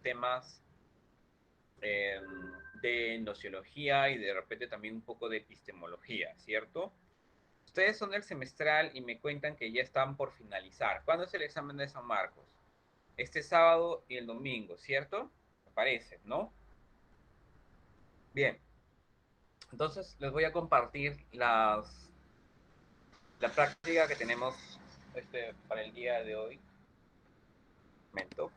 temas eh, de nociología y de repente también un poco de epistemología, ¿cierto? Ustedes son del semestral y me cuentan que ya están por finalizar. ¿Cuándo es el examen de San Marcos? Este sábado y el domingo, ¿cierto? Me parece, ¿no? Bien. Entonces les voy a compartir la práctica que tenemos para el día de hoy. Un momento.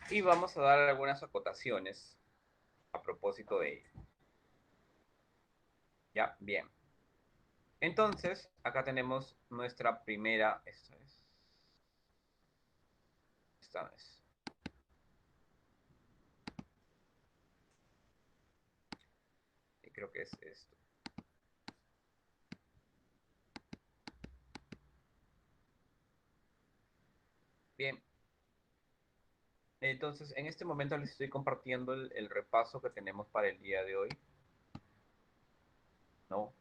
Y vamos a dar algunas acotaciones a propósito de ello. Ya, bien. Entonces, acá tenemos nuestra primera, esta es, creo que es esto. Bien, entonces en este momento les estoy compartiendo el repaso que tenemos para el día de hoy, ¿no?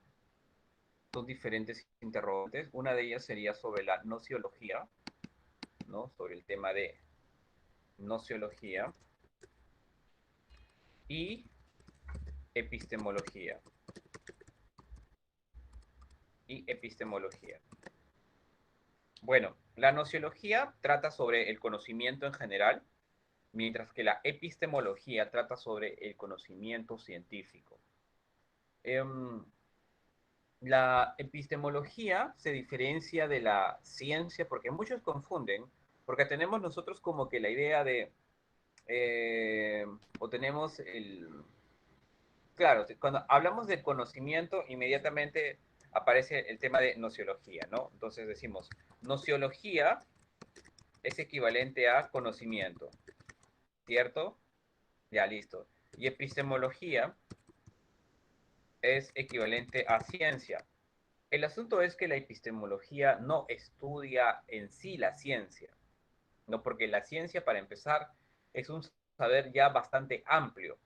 Son diferentes interrogantes. Una de ellas sería sobre la nociología, ¿no? Sobre el tema de nociología y epistemología. Y epistemología. Bueno, la nociología trata sobre el conocimiento en general, mientras que la epistemología trata sobre el conocimiento científico. La epistemología se diferencia de la ciencia porque muchos confunden, porque tenemos nosotros como que la idea de, o tenemos el, claro, cuando hablamos de conocimiento, inmediatamente aparece el tema de nociología, ¿no? Entonces decimos, nociología es equivalente a conocimiento, ¿cierto? Ya, listo. Y epistemología es equivalente a ciencia. El asunto es que la epistemología no estudia en sí la ciencia, ¿no? Porque la ciencia, para empezar, es un saber ya bastante amplio.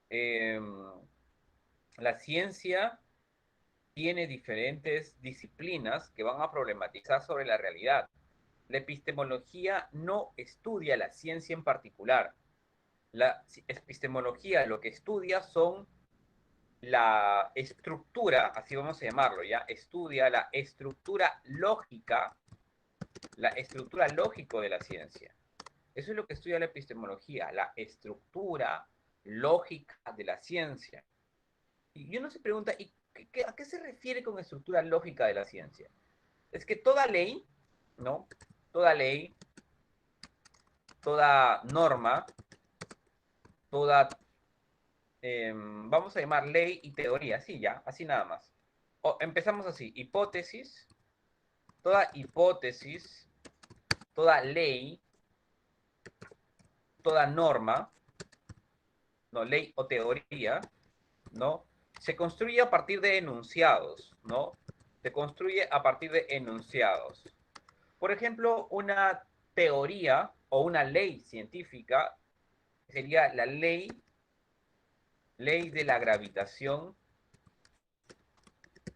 Eh, la ciencia tiene diferentes disciplinas que van a problematizar sobre la realidad. La epistemología no estudia la ciencia en particular. La epistemología lo que estudia son la estructura, así vamos a llamarlo, ¿ya? Estudia la estructura lógica lógico de la ciencia. Eso es lo que estudia la epistemología, la estructura lógica de la ciencia. Y uno se pregunta, ¿y a qué se refiere con estructura lógica de la ciencia? Es que toda ley, ¿no? Toda ley, toda norma, toda, vamos a llamar ley y teoría, así ya, así nada más. Empezamos así, hipótesis, toda ley, toda norma, no, ley o teoría, ¿no? Se construye a partir de enunciados, ¿no? Se construye a partir de enunciados. Por ejemplo, una teoría o una ley científica sería la ley de la gravitación,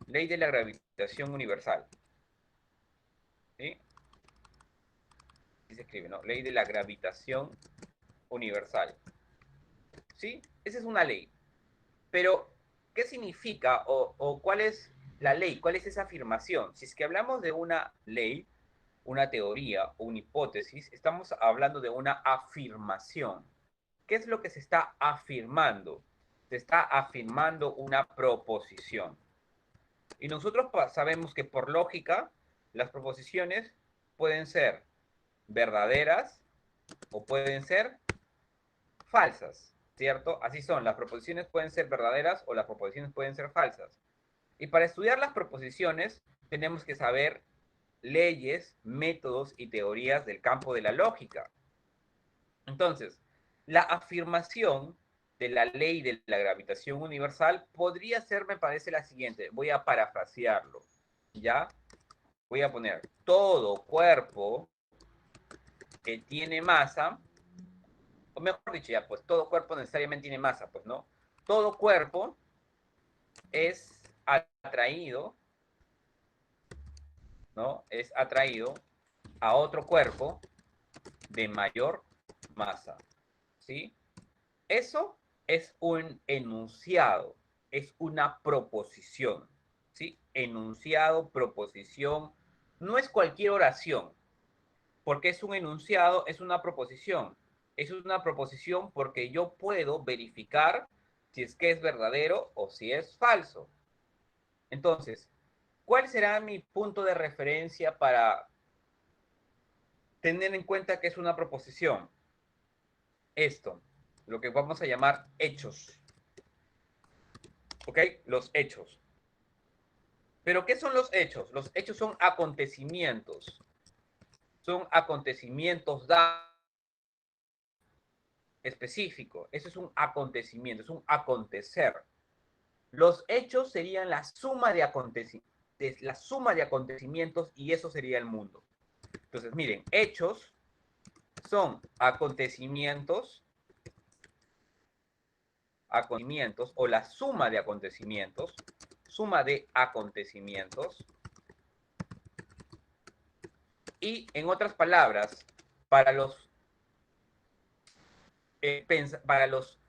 ley de la gravitación universal. ¿Sí? Así se escribe, ¿no? Ley de la gravitación universal. ¿Sí? Esa es una ley. Pero, ¿qué significa o cuál es la ley? ¿Cuál es esa afirmación? Si es que hablamos de una ley, una teoría o una hipótesis, estamos hablando de una afirmación. ¿Qué es lo que se está afirmando? Se está afirmando una proposición. Y nosotros sabemos que por lógica, las proposiciones pueden ser verdaderas o pueden ser falsas, ¿cierto? Así son, las proposiciones pueden ser verdaderas o las proposiciones pueden ser falsas. Y para estudiar las proposiciones tenemos que saber leyes, métodos y teorías del campo de la lógica. Entonces, la afirmación de la ley de la gravitación universal podría ser, me parece, la siguiente. Voy a parafrasearlo, ¿ya? Voy a poner todo cuerpo que tiene masa, o mejor dicho, ya, pues todo cuerpo necesariamente tiene masa, pues, ¿no? Todo cuerpo es atraído ¿no? Es atraído a otro cuerpo de mayor masa, ¿sí? Eso es un enunciado, es una proposición, ¿sí? Enunciado, proposición, no es cualquier oración, porque es un enunciado, es una proposición. Es una proposición porque yo puedo verificar si es que es verdadero o si es falso. Entonces, ¿cuál será mi punto de referencia para tener en cuenta que es una proposición? Esto, lo que vamos a llamar hechos. ¿Ok? Los hechos. ¿Pero qué son los hechos? Los hechos son acontecimientos. Son acontecimientos específicos. Eso es un acontecimiento, es un acontecer. Los hechos serían la suma de acontecimientos y eso sería el mundo. Entonces, miren, hechos son acontecimientos o la suma de acontecimientos. Y en otras palabras, para los, para los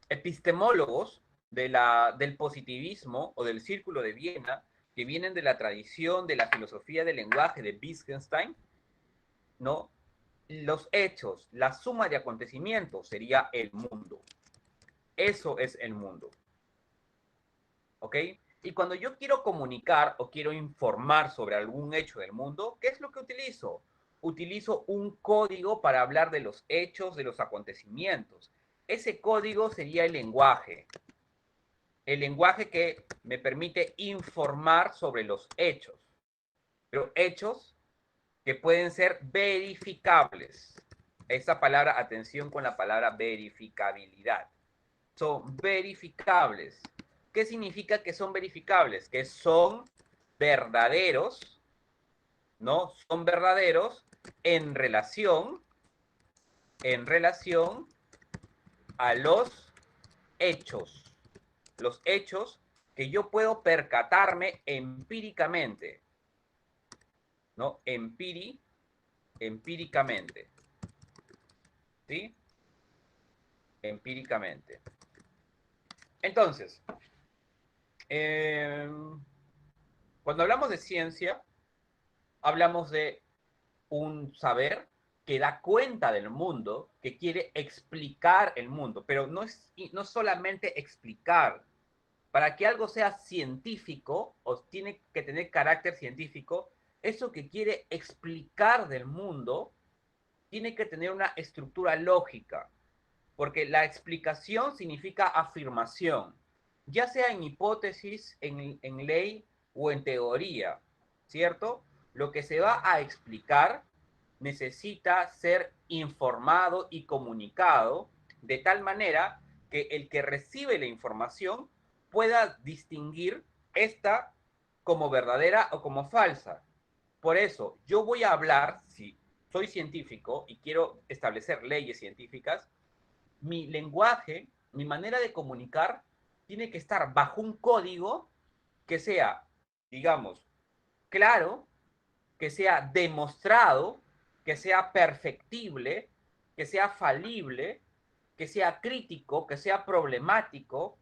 epistemólogos del positivismo o del Círculo de Viena, que vienen de la tradición de la filosofía del lenguaje de Wittgenstein, ¿no? Los hechos, la suma de acontecimientos sería el mundo. Eso es el mundo. ¿Ok? Y cuando yo quiero comunicar o quiero informar sobre algún hecho del mundo, ¿qué es lo que utilizo? Utilizo un código para hablar de los hechos, de los acontecimientos. Ese código sería el lenguaje. El lenguaje que me permite informar sobre los hechos. Pero hechos que pueden ser verificables. Esa palabra, atención con la palabra verificabilidad. Son verificables. ¿Qué significa que son verificables? Que son verdaderos, ¿no? Son verdaderos en relación a los hechos. Los hechos que yo puedo percatarme empíricamente, ¿no? Empíricamente, ¿sí? Empíricamente. Entonces, eh, cuando hablamos de ciencia, hablamos de un saber que da cuenta del mundo, que quiere explicar el mundo, pero no solamente explicar. Para que algo sea científico o tiene que tener carácter científico, eso que quiere explicar del mundo tiene que tener una estructura lógica, porque la explicación significa afirmación, ya sea en hipótesis, en ley o en teoría, ¿cierto? Lo que se va a explicar necesita ser informado y comunicado de tal manera que el que recibe la información pueda distinguir esta como verdadera o como falsa. Por eso, yo voy a hablar, si soy científico y quiero establecer leyes científicas, mi lenguaje, mi manera de comunicar, tiene que estar bajo un código que sea, digamos, claro, que sea demostrado, que sea perfectible, que sea falible, que sea crítico, que sea problemático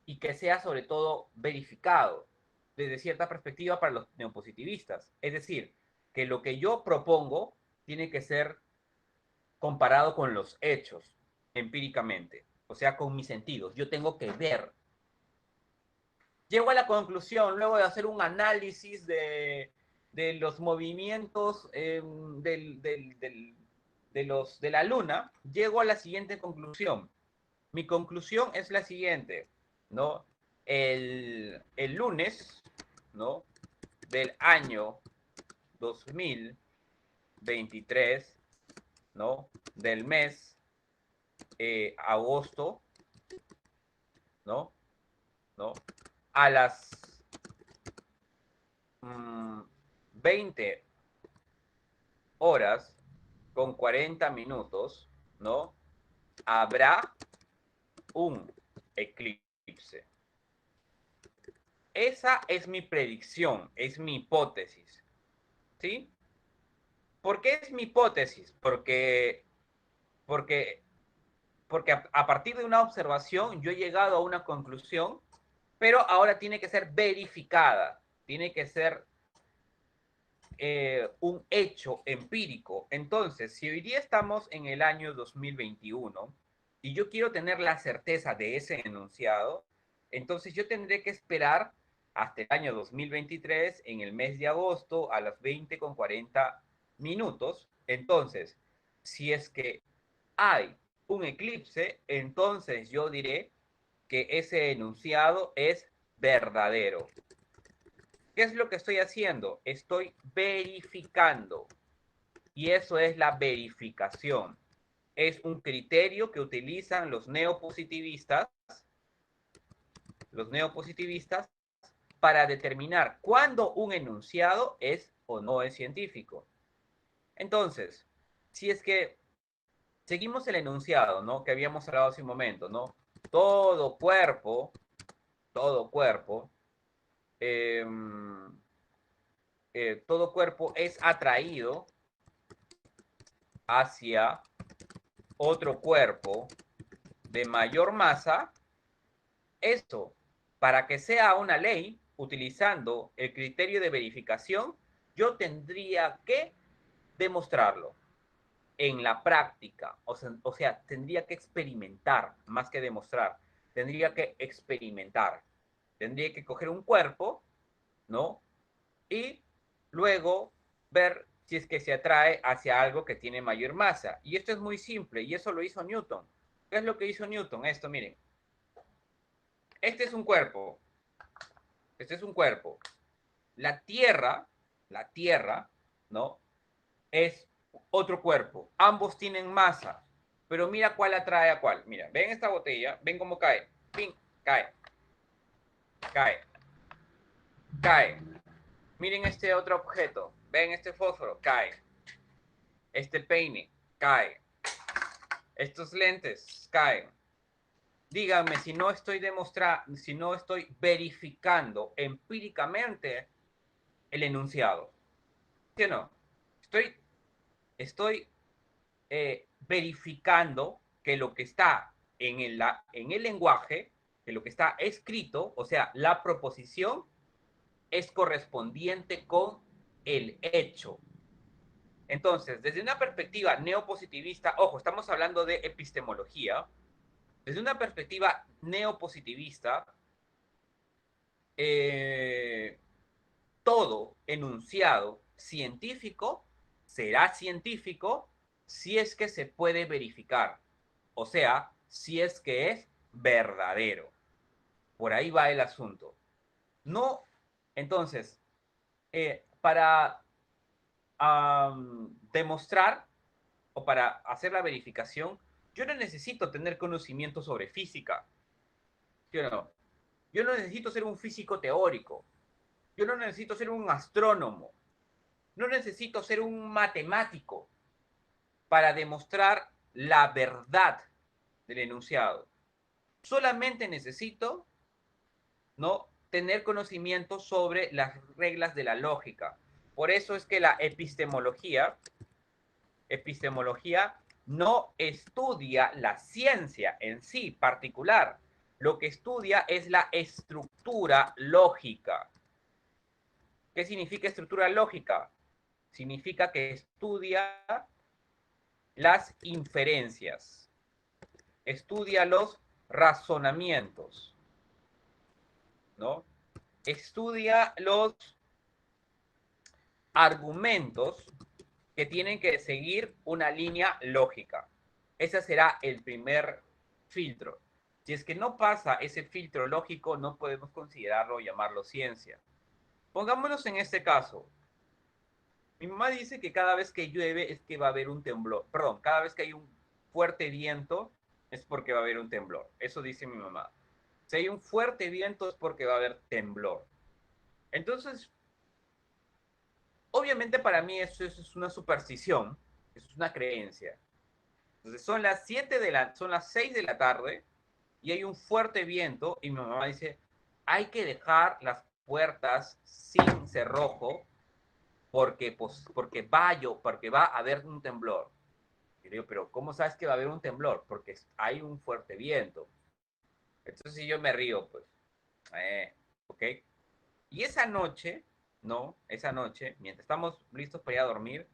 y que sea sobre todo verificado desde cierta perspectiva para los neopositivistas. Es decir, que lo que yo propongo tiene que ser comparado con los hechos empíricamente, o sea, con mis sentidos. Yo tengo que ver. Llego a la conclusión, luego de hacer un análisis de los movimientos de la Luna, llego a la siguiente conclusión. Mi conclusión es la siguiente, ¿no? El lunes, ¿no? Del año 2023, ¿no? Del mes agosto, ¿no? ¿No? A las 20 horas con 40 minutos, ¿no? Habrá un eclipse. Esa es mi predicción, es mi hipótesis. ¿sí? ¿Por qué es mi hipótesis? Porque, porque a partir de una observación yo he llegado a una conclusión, pero ahora tiene que ser verificada, tiene que ser un hecho empírico. Entonces, si hoy día estamos en el año 2021 y yo quiero tener la certeza de ese enunciado, entonces yo tendré que esperar hasta el año 2023, en el mes de agosto, a las 20:40. Entonces, si es que hay un eclipse, entonces yo diré que ese enunciado es verdadero. ¿Qué es lo que estoy haciendo? Estoy verificando. Y eso es la verificación. Es un criterio que utilizan los neopositivistas para determinar cuándo un enunciado es o no es científico. Entonces, si es que seguimos el enunciado, ¿no? Que habíamos hablado hace un momento, ¿no? Todo cuerpo, todo cuerpo, eh, todo cuerpo es atraído hacia otro cuerpo de mayor masa. Esto, para que sea una ley, utilizando el criterio de verificación, yo tendría que demostrarlo en la práctica. O sea, tendría que experimentar más que demostrar. Tendría que experimentar. Tendría que coger un cuerpo, ¿no? Y luego ver si es que se atrae hacia algo que tiene mayor masa. Y esto es muy simple, y eso lo hizo Newton. ¿Qué es lo que hizo Newton? Esto, miren. Este es un cuerpo. Este es un cuerpo. La Tierra, ¿no? Es otro cuerpo. Ambos tienen masa. Pero mira cuál atrae a cuál. Mira, ven esta botella, ven cómo cae. ¡Ping! Cae, cae, cae. Miren este otro objeto. Ven este fósforo, cae. Este peine, cae. Estos lentes, caen. Díganme si no estoy demostrando, si no estoy verificando empíricamente el enunciado. ¿Sí o no? Estoy, estoy verificando que lo que está en el lenguaje, que lo que está escrito, o sea, la proposición, es correspondiente con el hecho. Entonces, desde una perspectiva neopositivista, ojo, estamos hablando de epistemología, desde una perspectiva neopositivista, eh, todo enunciado científico será científico si es que se puede verificar, o sea, si es que es verdadero. Por ahí va el asunto. No, entonces, para demostrar o para hacer la verificación, yo no necesito tener conocimiento sobre física, ¿sí o no? Yo no necesito ser un físico teórico, yo no necesito ser un astrónomo, no necesito ser un matemático para demostrar la verdad del enunciado. Solamente necesito, ¿no?, tener conocimiento sobre las reglas de la lógica. Por eso es que la epistemología no estudia la ciencia en sí particular. Lo que estudia es la estructura lógica. ¿Qué significa estructura lógica? Significa que estudia las inferencias, estudia los razonamientos, ¿no? Estudia los argumentos que tienen que seguir una línea lógica. Ese será el primer filtro. Si es que no pasa ese filtro lógico, no podemos considerarlo o llamarlo ciencia. Pongámonos en este caso. Mi mamá dice que cada vez que llueve es que va a haber un temblor. Perdón, cada vez que hay un fuerte viento es porque va a haber un temblor. Eso dice mi mamá. Si hay un fuerte viento es porque va a haber temblor. Entonces, obviamente para mí eso es una superstición, eso es una creencia. Entonces son las 6 de la tarde y hay un fuerte viento y mi mamá dice, hay que dejar las puertas sin cerrojo porque va a haber un temblor. Y digo, pero ¿cómo sabes que va a haber un temblor? Porque hay un fuerte viento. Entonces si yo me río, pues, ¿ok? Y esa noche, ¿no? Esa noche, mientras estamos listos para ir a dormir,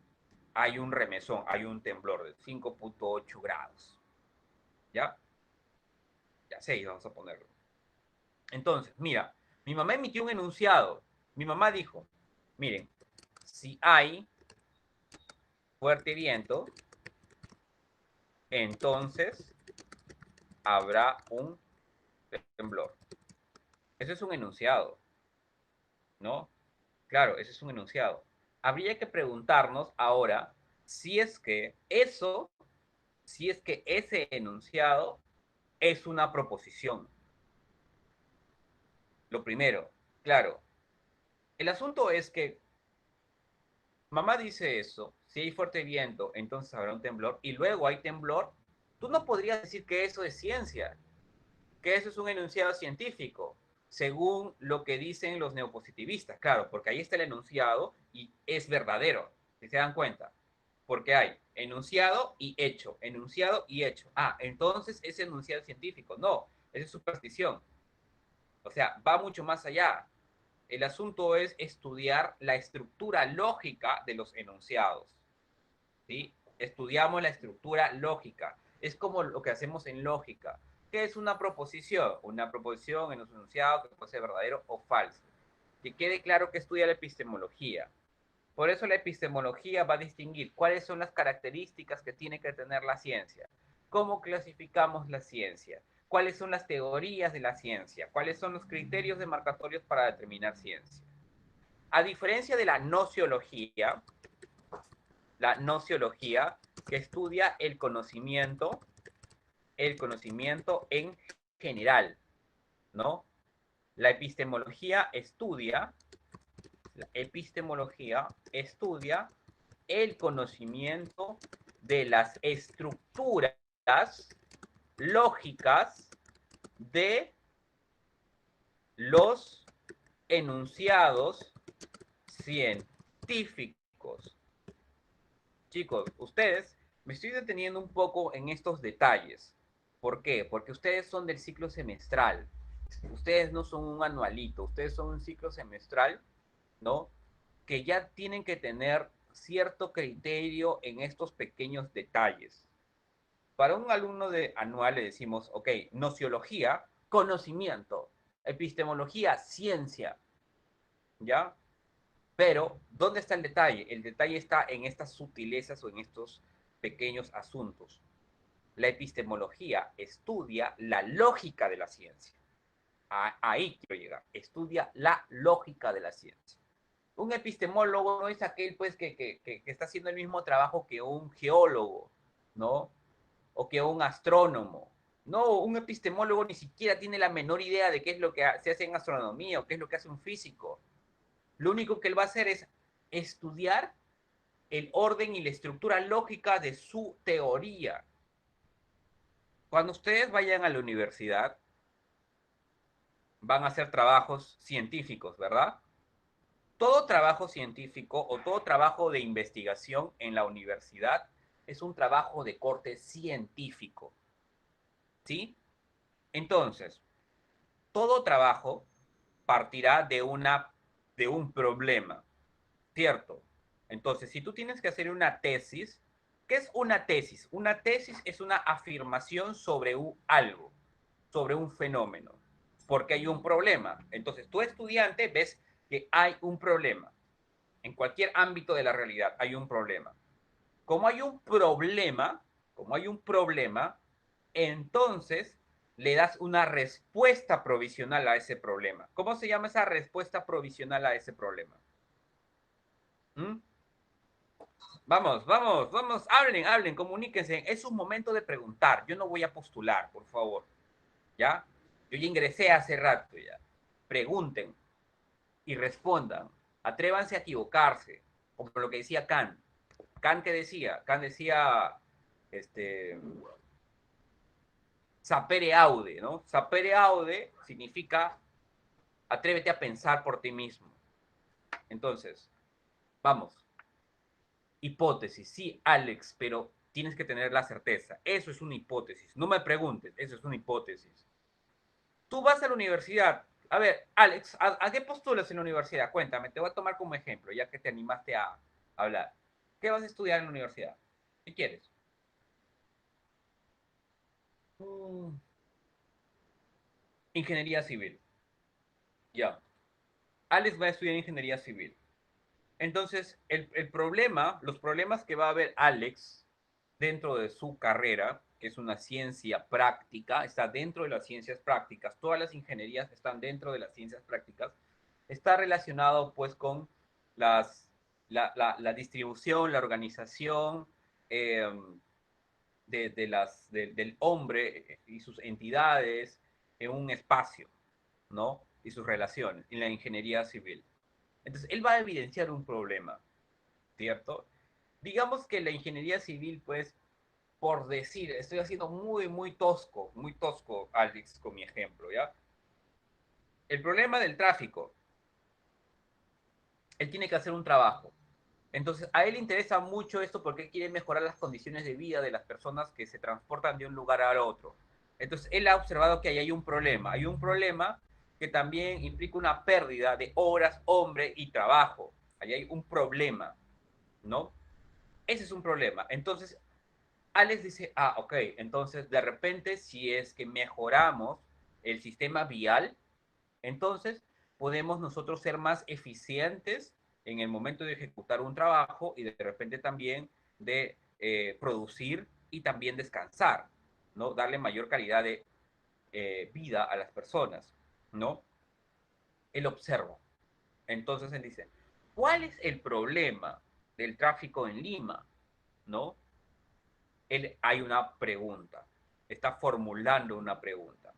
hay un remesón, hay un temblor de 5.8 grados. ¿Ya? Ya 6 vamos a ponerlo. Entonces, mira, mi mamá emitió un enunciado. Mi mamá dijo, miren, si hay fuerte viento, entonces habrá un temblor. Eso es un enunciado, ¿no? Claro, ese es un enunciado. Habría que preguntarnos ahora si es que eso, si es que ese enunciado es una proposición. Lo primero, claro. El asunto es que mamá dice eso, si hay fuerte viento, entonces habrá un temblor, y luego hay temblor. Tú no podrías decir que eso es ciencia, que eso es un enunciado científico, según lo que dicen los neopositivistas, claro, porque ahí está el enunciado y es verdadero, si se dan cuenta, porque hay enunciado y hecho, enunciado y hecho. Ah, entonces es enunciado científico. No, es superstición. O sea, va mucho más allá. El asunto es estudiar la estructura lógica de los enunciados. ¿Sí? Estudiamos la estructura lógica. Es como lo que hacemos en lógica. ¿Qué es una proposición? Una proposición en un enunciado que puede ser verdadero o falso. Que quede claro que estudia la epistemología. Por eso la epistemología va a distinguir cuáles son las características que tiene que tener la ciencia, cómo clasificamos la ciencia, cuáles son las teorías de la ciencia, cuáles son los criterios demarcatorios para determinar ciencia. A diferencia de la nociología que estudia el conocimiento en general, ¿no? La epistemología estudia, la epistemología estudia el conocimiento de las estructuras lógicas de los enunciados científicos. Chicos, ustedes, me estoy deteniendo un poco en estos detalles. ¿Por qué? Porque ustedes son del ciclo semestral. Ustedes no son un anualito, ustedes son un ciclo semestral, ¿no? Que ya tienen que tener cierto criterio en estos pequeños detalles. Para un alumno de anual le decimos, ok, nociología, conocimiento, epistemología, ciencia, ¿ya? Pero, ¿dónde está el detalle? El detalle está en estas sutilezas o en estos pequeños asuntos. La epistemología estudia la lógica de la ciencia. Ahí quiero llegar. Estudia la lógica de la ciencia. Un epistemólogo no es aquel pues que está haciendo el mismo trabajo que un geólogo, ¿no? O que un astrónomo. No, un epistemólogo ni siquiera tiene la menor idea de qué es lo que se hace en astronomía o qué es lo que hace un físico. Lo único que él va a hacer es estudiar el orden y la estructura lógica de su teoría. Cuando ustedes vayan a la universidad, van a hacer trabajos científicos, ¿verdad? Todo trabajo científico o todo trabajo de investigación en la universidad es un trabajo de corte científico, ¿sí? Entonces, todo trabajo partirá de un problema, ¿cierto? Entonces, si tú tienes que hacer una tesis, ¿qué es una tesis? Una tesis es una afirmación sobre algo, sobre un fenómeno, porque hay un problema. Entonces, tú estudiante ves que hay un problema. En cualquier ámbito de la realidad hay un problema. Como hay un problema, como hay un problema, entonces le das una respuesta provisional a ese problema. ¿Cómo se llama esa respuesta provisional a ese problema? ¿Mm? Vamos, vamos, vamos, hablen, hablen, comuníquense. Es un momento de preguntar. Yo no voy a postular, por favor. ¿Ya? Yo ya ingresé hace rato ya. Pregunten y respondan. Atrévanse a equivocarse, como lo que decía Kant. Kant decía, este, sapere aude, ¿no? Sapere aude significa atrévete a pensar por ti mismo. Entonces, Vamos. Hipótesis. Sí, Alex, pero tienes que tener la certeza. Eso es una hipótesis. No me preguntes, eso es una hipótesis. Tú vas a la universidad. A ver, Alex, ¿a qué postulas en la universidad? Cuéntame, te voy a tomar como ejemplo, ya que te animaste a hablar. ¿Qué vas a estudiar en la universidad? ¿Qué quieres? Mm, Ingeniería civil. Ya. Alex va a estudiar ingeniería civil. Entonces, el problema, los problemas que va a haber Alex dentro de su carrera, que es una ciencia práctica, está dentro de las ciencias prácticas, todas las ingenierías están dentro de las ciencias prácticas, está relacionado pues con las, la distribución, la organización eh, del hombre y sus entidades en un espacio, ¿no? Y sus relaciones en la ingeniería civil. Entonces, él va a evidenciar un problema, ¿cierto? Digamos que la ingeniería civil, pues, por decir, estoy haciendo muy tosco, Alex, con mi ejemplo, ¿ya? El problema del tráfico, él tiene que hacer un trabajo. Entonces, a él le interesa mucho esto porque él quiere mejorar las condiciones de vida de las personas que se transportan de un lugar al otro. Entonces, él ha observado que ahí hay un problema. Hay un problema que también implica una pérdida de horas, hombre y trabajo. Ahí hay un problema, ¿no? Ese es un problema. Entonces, Alex dice, ok, entonces de repente si es que mejoramos el sistema vial, entonces podemos nosotros ser más eficientes en el momento de ejecutar un trabajo y de repente también de producir y también descansar, ¿no? Darle mayor calidad de vida a las personas, ¿no? Él observa. Entonces él dice, ¿cuál es el problema del tráfico en Lima? ¿No? Hay una pregunta, está formulando una pregunta.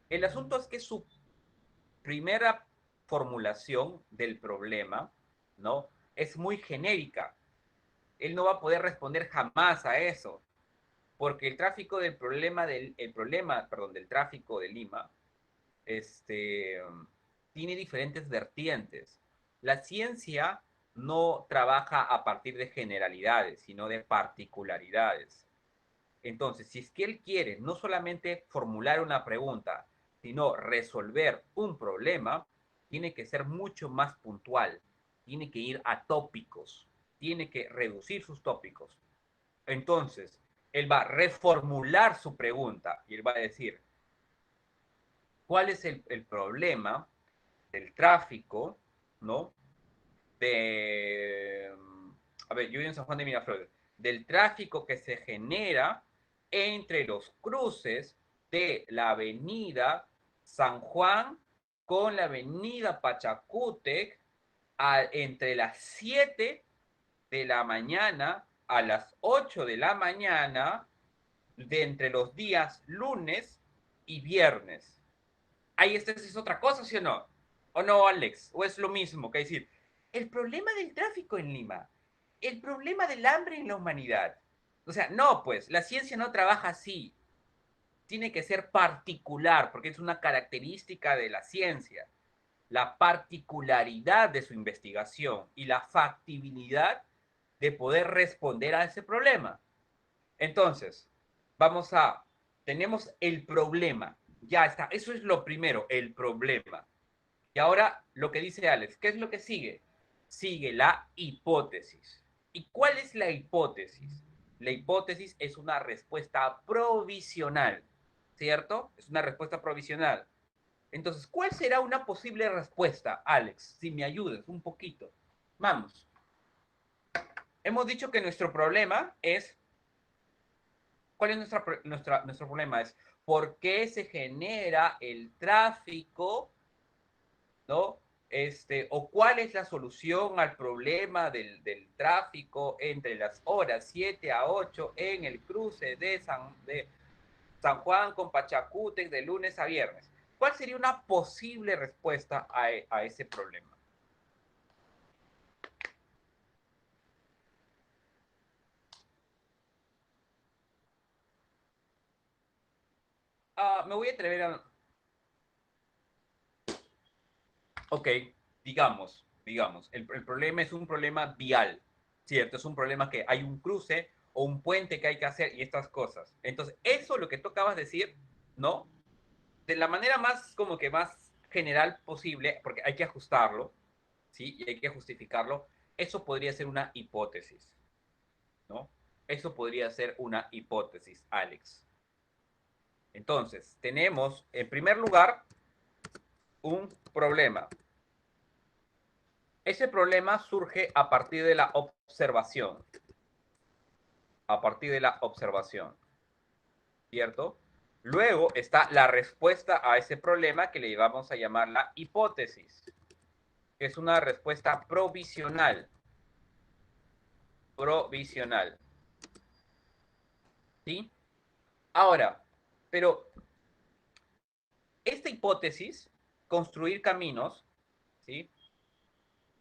El asunto es que su primera formulación del problema, ¿no? Es muy genérica. Él no va a poder responder jamás a eso, porque el problema, perdón, del tráfico de Lima, este, tiene diferentes vertientes. La ciencia no trabaja a partir de generalidades, sino de particularidades. Entonces, si es que él quiere no solamente formular una pregunta, sino resolver un problema, tiene que ser mucho más puntual, tiene que ir a tópicos, tiene que reducir sus tópicos. Entonces, él va a reformular su pregunta y él va a decir, ¿cuál es el problema del tráfico, ¿no? De, a ver, yo vivo en San Juan de Miraflores, del tráfico que se genera entre los cruces de la avenida San Juan con la avenida Pachacútec entre las 7 de la mañana a las 8 de la mañana de entre los días lunes y viernes. Ahí esta es otra cosa, ¿sí o no? ¿O no, Alex? ¿O es lo mismo? Que decir, el problema del tráfico en Lima, el problema del hambre en la humanidad. O sea, no, pues, la ciencia no trabaja así. Tiene que ser particular, porque es una característica de la ciencia. La particularidad de su investigación y la factibilidad de poder responder a ese problema. Entonces, vamos a, tenemos el problema. Ya está, eso es lo primero, el problema. Y ahora lo que dice Alex, ¿qué es lo que sigue? Sigue la hipótesis. ¿Y cuál es la hipótesis? La hipótesis es una respuesta provisional, ¿cierto? Es una respuesta provisional. Entonces, ¿cuál será una posible respuesta, Alex? Si me ayudas un poquito. Vamos. Hemos dicho que nuestro problema es, ¿cuál es nuestro problema? Es, ¿por qué se genera el tráfico, ¿no? O cuál es la solución al problema del tráfico entre las horas 7 a 8 en el cruce de San Juan con Pachacútec de lunes a viernes. ¿Cuál sería una posible respuesta a ese problema? Me voy a atrever a... Ok, digamos. digamos. El problema es un problema vial, ¿cierto? Es un problema que hay un cruce o un puente que hay que hacer y estas cosas. Entonces, eso lo que tú acabas de decir, ¿no? De la manera más, como que más general posible, porque hay que ajustarlo, ¿sí? Y hay que justificarlo. Eso podría ser una hipótesis, ¿no? Eso podría ser una hipótesis, Alex. Entonces, tenemos, en primer lugar, un problema. Ese problema surge a partir de la observación. A partir de la observación. ¿Cierto? Luego está la respuesta a ese problema que le vamos a llamar la hipótesis, que es una respuesta provisional. Provisional. ¿Sí? Ahora, pero esta hipótesis, construir caminos, ¿sí?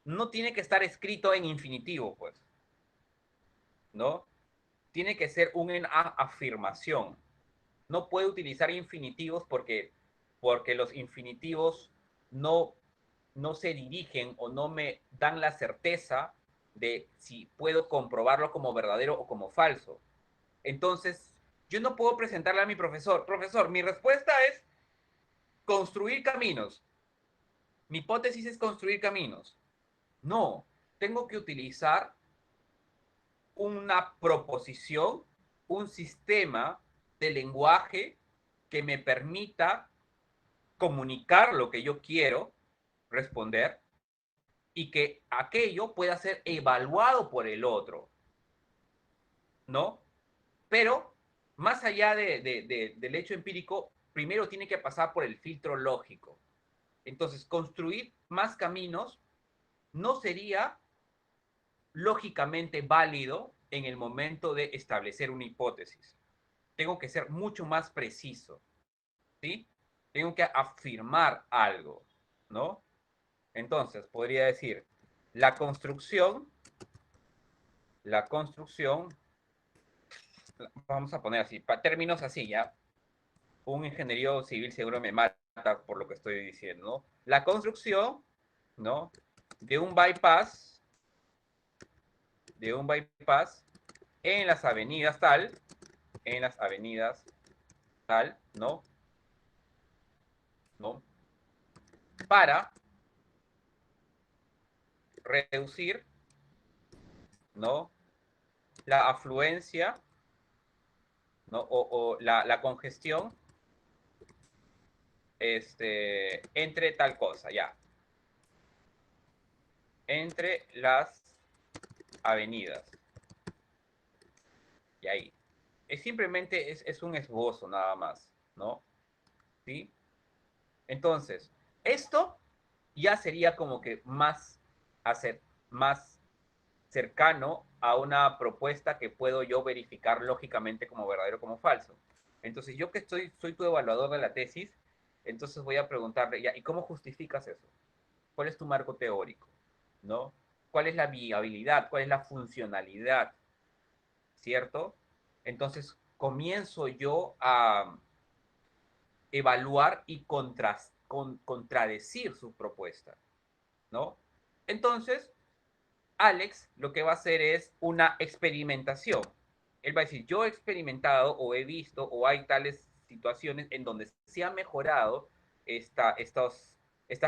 No tiene que estar escrito en infinitivo, pues, ¿no? Tiene que ser una afirmación. No puede utilizar infinitivos porque los infinitivos no, no se dirigen o no me dan la certeza de si puedo comprobarlo como verdadero o como falso. Entonces, yo no puedo presentarle a mi profesor, mi respuesta es construir caminos. Mi hipótesis es construir caminos. No, tengo que utilizar una proposición, un sistema de lenguaje que me permita comunicar lo que yo quiero responder y que aquello pueda ser evaluado por el otro, ¿no? Pero más allá del hecho empírico, primero tiene que pasar por el filtro lógico. Entonces, construir más caminos no sería lógicamente válido en el momento de establecer una hipótesis. Tengo que ser mucho más preciso, ¿sí? Tengo que afirmar algo, ¿no? Entonces, podría decir, la construcción, la construcción, vamos a poner así, para términos así, ¿ya? Un ingeniero civil seguro me mata por lo que estoy diciendo, ¿no? La construcción, ¿no? De un bypass, de un bypass en las avenidas tal, en las avenidas tal, ¿no? ¿No? Para reducir, ¿no? La afluencia, ¿no? O la congestión entre tal cosa, ya. Entre las avenidas. Y ahí. Simplemente es un esbozo nada más, ¿no? ¿Sí? Entonces, esto ya sería como que más cercano a una propuesta que puedo yo verificar lógicamente como verdadero o como falso. Entonces, yo que soy tu evaluador de la tesis, entonces voy a preguntarle, ya, ¿y cómo justificas eso? ¿Cuál es tu marco teórico? ¿No? ¿Cuál es la viabilidad? ¿Cuál es la funcionalidad? ¿Cierto? Entonces, comienzo yo a evaluar y contradecir su propuesta, ¿no? Entonces, Alex lo que va a hacer es una experimentación. Él va a decir, yo he experimentado o he visto o hay tales situaciones en donde se ha mejorado estas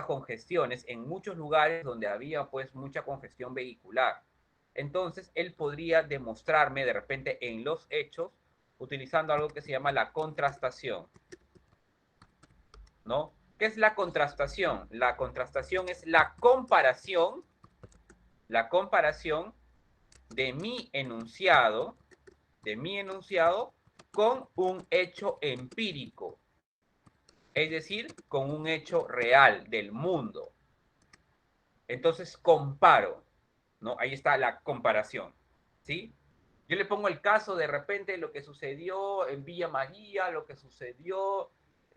congestiones en muchos lugares donde había pues mucha congestión vehicular. Entonces, él podría demostrarme de repente en los hechos utilizando algo que se llama la contrastación, ¿no? ¿Qué es la contrastación? La contrastación es la comparación de mi enunciado con un hecho empírico, es decir, con un hecho real del mundo. Entonces comparo, ¿no? Ahí está la comparación, ¿sí? Yo le pongo el caso de repente lo que sucedió en Villa María, lo que sucedió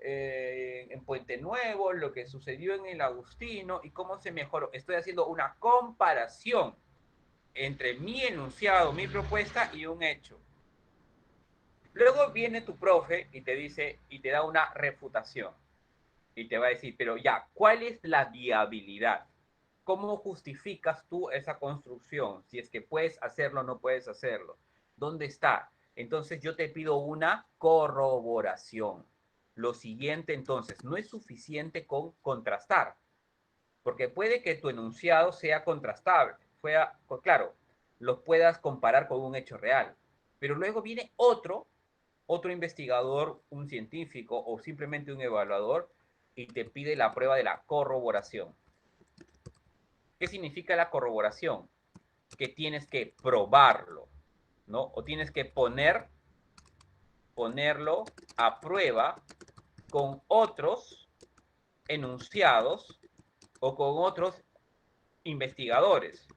en Puente Nuevo, lo que sucedió en el Agustino y cómo se mejoró. Estoy haciendo una comparación entre mi enunciado, mi propuesta y un hecho. Luego viene tu profe y te dice, y te da una refutación. Y te va a decir, pero ya, ¿cuál es la viabilidad? ¿cómo justificas tú esa construcción? Si es que puedes hacerlo o no puedes hacerlo. ¿Dónde está? Entonces yo te pido una corroboración. Lo siguiente, entonces, no es suficiente con contrastar, porque puede que tu enunciado sea contrastable, claro, lo puedas comparar con un hecho real, pero luego viene otro investigador, un científico o simplemente un evaluador y te pide la prueba de la corroboración. ¿Qué significa la corroboración? Que tienes que probarlo, ¿no? O tienes que ponerlo a prueba con otros enunciados o con otros investigadores.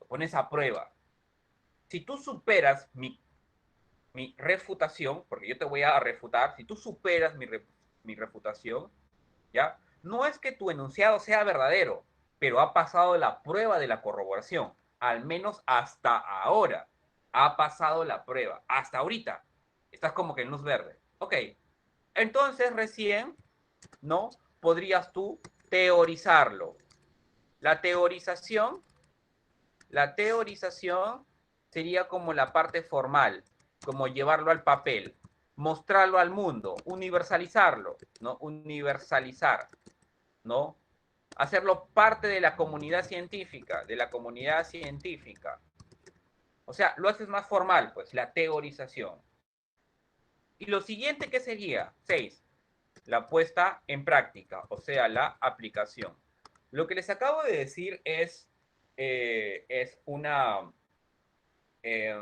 Lo pones a prueba. Si tú superas mi refutación, porque yo te voy a refutar, si tú superas mi refutación, ¿ya? No es que tu enunciado sea verdadero, pero ha pasado la prueba de la corroboración, al menos hasta ahora. Ha pasado la prueba, hasta ahorita. Estás como que en luz verde. Ok, entonces recién, ¿no? Podrías tú teorizarlo. La teorización, la teorización sería como la parte formal, como llevarlo al papel, mostrarlo al mundo, universalizarlo, ¿no? Universalizar, ¿no? Hacerlo parte de la comunidad científica, O sea, lo haces más formal, pues, la teorización. Y lo siguiente, ¿qué sería? 6. La puesta en práctica, o sea, la aplicación. Lo que les acabo de decir es una eh,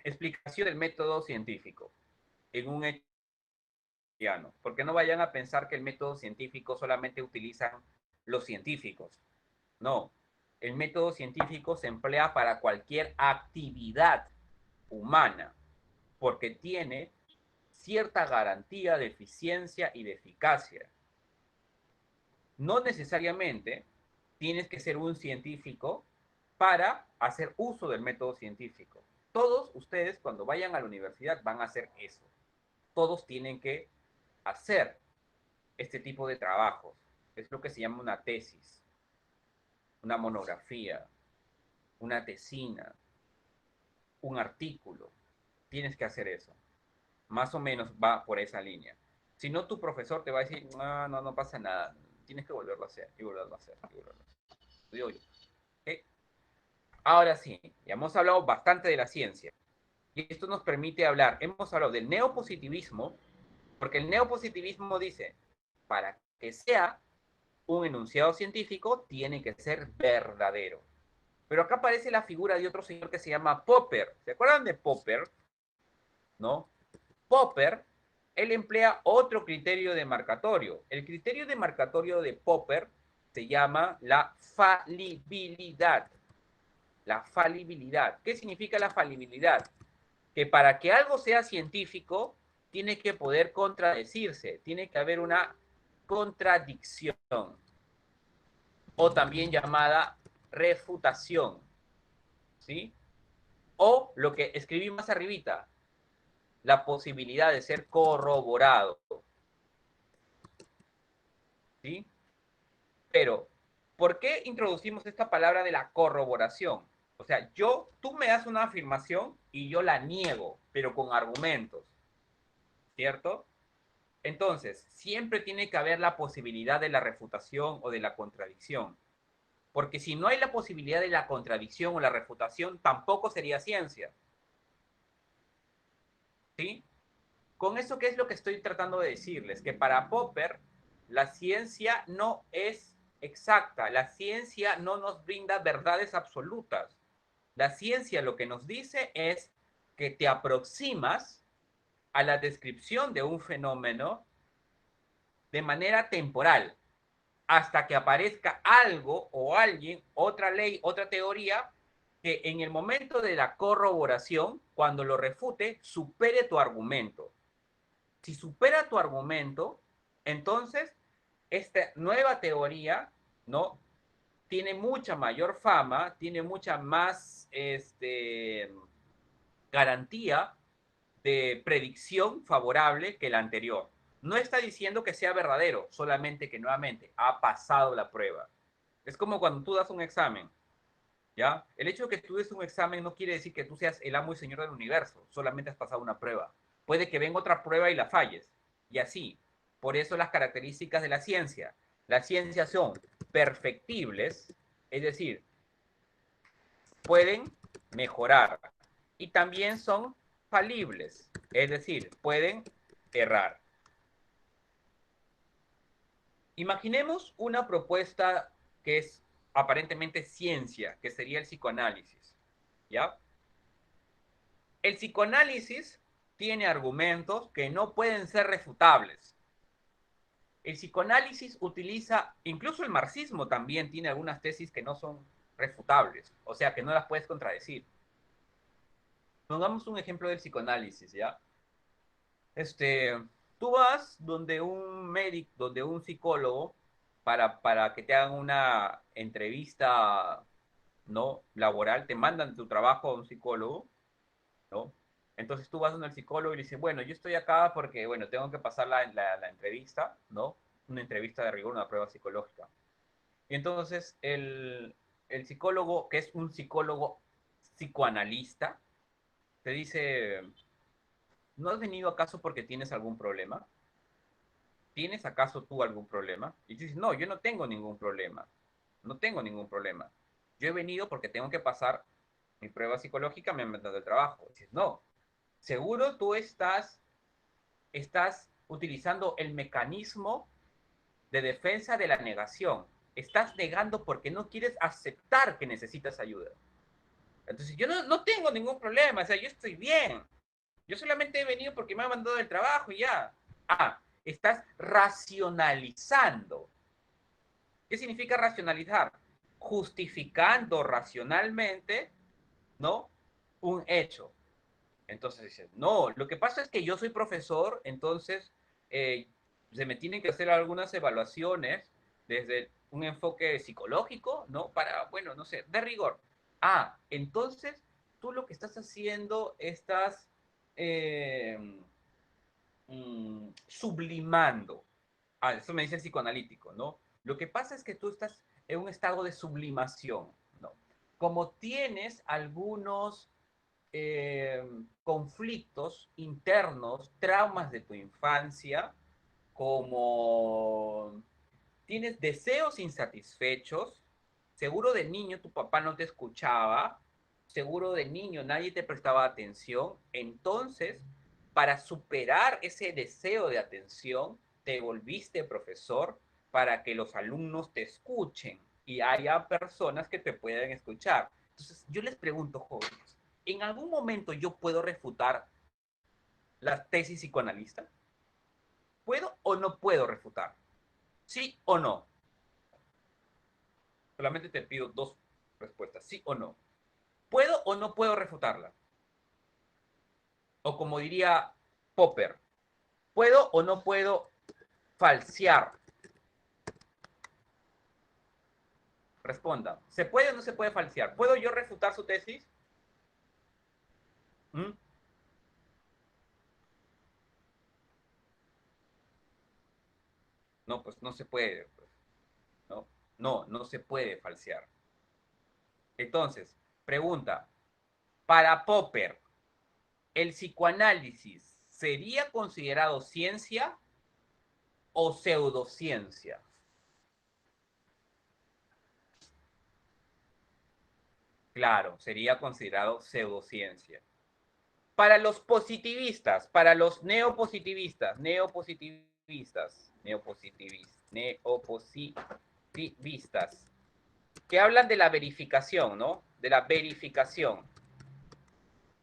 explicación del método científico en un hecho cotidiano, porque no vayan a pensar que el método científico solamente utilizan los científicos. No, el método científico se emplea para cualquier actividad humana, porque tiene cierta garantía de eficiencia y de eficacia. No necesariamente tienes que ser un científico para hacer uso del método científico. Todos ustedes cuando vayan a la universidad van a hacer eso. Todos tienen que hacer este tipo de trabajos. Es lo que se llama una tesis, una monografía, una tesina, un artículo. Tienes que hacer eso. Más o menos va por esa línea. Si no, tu profesor te va a decir, no, no, no pasa nada. Tienes que volverlo a hacer, y volverlo a hacer, y volverlo a hacer. Lo digo yo. ¿Okay? Ahora sí, ya hemos hablado bastante de la ciencia. Y esto nos permite hablar, hemos hablado del neopositivismo, porque el neopositivismo dice, para que sea un enunciado científico, tiene que ser verdadero. Pero acá aparece la figura de otro señor que se llama Popper. ¿Se acuerdan de Popper? ¿No? Popper, él emplea otro criterio de marcatorio. El criterio de marcatorio de Popper se llama la falibilidad. La falibilidad. ¿Qué significa la falibilidad? Que para que algo sea científico, tiene que poder contradecirse, tiene que haber una contradicción, o también llamada refutación, ¿sí? O lo que escribí más arribita, la posibilidad de ser corroborado, ¿sí? Pero, ¿por qué introducimos esta palabra de la corroboración? O sea, tú me das una afirmación y yo la niego, pero con argumentos, ¿cierto? Entonces, siempre tiene que haber la posibilidad de la refutación o de la contradicción. Porque si no hay la posibilidad de la contradicción o la refutación, tampoco sería ciencia. ¿Sí? Con eso, ¿qué es lo que estoy tratando de decirles? Que para Popper, la ciencia no es exacta. La ciencia no nos brinda verdades absolutas. La ciencia lo que nos dice es que te aproximas a la descripción de un fenómeno de manera temporal, hasta que aparezca algo o alguien, otra ley, otra teoría, que en el momento de la corroboración, cuando lo refute, supere tu argumento. Si supera tu argumento, entonces esta nueva teoría, ¿no? Tiene mucha mayor fama, tiene mucha más garantía de predicción favorable que la anterior. no está diciendo que sea verdadero, solamente que nuevamente ha pasado la prueba. Es como cuando tú das un examen, ¿ya? El hecho de que tú des un examen no quiere decir que tú seas el amo y señor del universo, solamente has pasado una prueba. Puede que venga otra prueba y la falles, y así. Por eso las características de la ciencia. Las ciencias son perfectibles, es decir, pueden mejorar, y también son falibles, es decir, pueden errar. Imaginemos una propuesta que es aparentemente ciencia, que sería el psicoanálisis, ¿ya? El psicoanálisis tiene argumentos que no pueden ser refutables. El psicoanálisis utiliza, incluso el marxismo también tiene algunas tesis que no son refutables, o sea, que no las puedes contradecir. Pongamos un ejemplo del psicoanálisis, ¿ya? Este, tú vas donde un médico, donde un psicólogo, para que te hagan una entrevista, ¿no? Laboral, te mandan tu trabajo a un psicólogo, ¿no? Entonces tú vas donde el psicólogo y le dices, bueno, yo estoy acá porque, bueno, tengo que pasar la entrevista, ¿no? Una entrevista de rigor, una prueba psicológica. Y entonces el psicólogo, que es un psicólogo psicoanalista, te dice, ¿no has venido acaso porque tienes algún problema? ¿Tienes acaso tú algún problema? Y dices, no, yo no tengo ningún problema. No tengo ningún problema. Yo he venido porque tengo que pasar mi prueba psicológica, me han mandado el trabajo. Y dices, no, seguro tú estás utilizando el mecanismo de defensa de la negación. Estás negando porque no quieres aceptar que necesitas ayuda. Entonces, yo no tengo ningún problema, o sea, yo estoy bien. Yo solamente he venido porque me han mandado el trabajo y ya. Ah, estás racionalizando. ¿Qué significa racionalizar? Justificando racionalmente, ¿no? Un hecho. Entonces dices, no, lo que pasa es que yo soy profesor, entonces se me tienen que hacer algunas evaluaciones desde un enfoque psicológico, ¿no? Para, bueno, no sé, de rigor. Ah, entonces tú lo que estás haciendo, estás eh, sublimando. Ah, eso me dice el psicoanalítico, ¿no? Lo que pasa es que tú estás en un estado de sublimación, ¿no? Como tienes algunos conflictos internos, traumas de tu infancia, como tienes deseos insatisfechos, seguro de niño tu papá no te escuchaba, seguro de niño nadie te prestaba atención, entonces para superar ese deseo de atención, te volviste profesor para que los alumnos te escuchen y haya personas que te puedan escuchar. Entonces yo les pregunto, jóvenes, ¿en algún momento yo puedo refutar la tesis psicoanalista? ¿Puedo o no puedo refutar? ¿Sí o no? Solamente te pido dos respuestas, sí o no. ¿Puedo o no puedo refutarla? O como diría Popper, ¿puedo o no puedo falsear? Responda, ¿se puede o no se puede falsear? ¿Puedo yo refutar su tesis? ¿Mm? No, pues no se puede. Pues, ¿no? No se puede falsear. Entonces, pregunta, para Popper, ¿el psicoanálisis sería considerado ciencia o pseudociencia? Claro, sería considerado pseudociencia. Para los positivistas, para los neopositivistas, que hablan de la verificación, ¿no? De la verificación.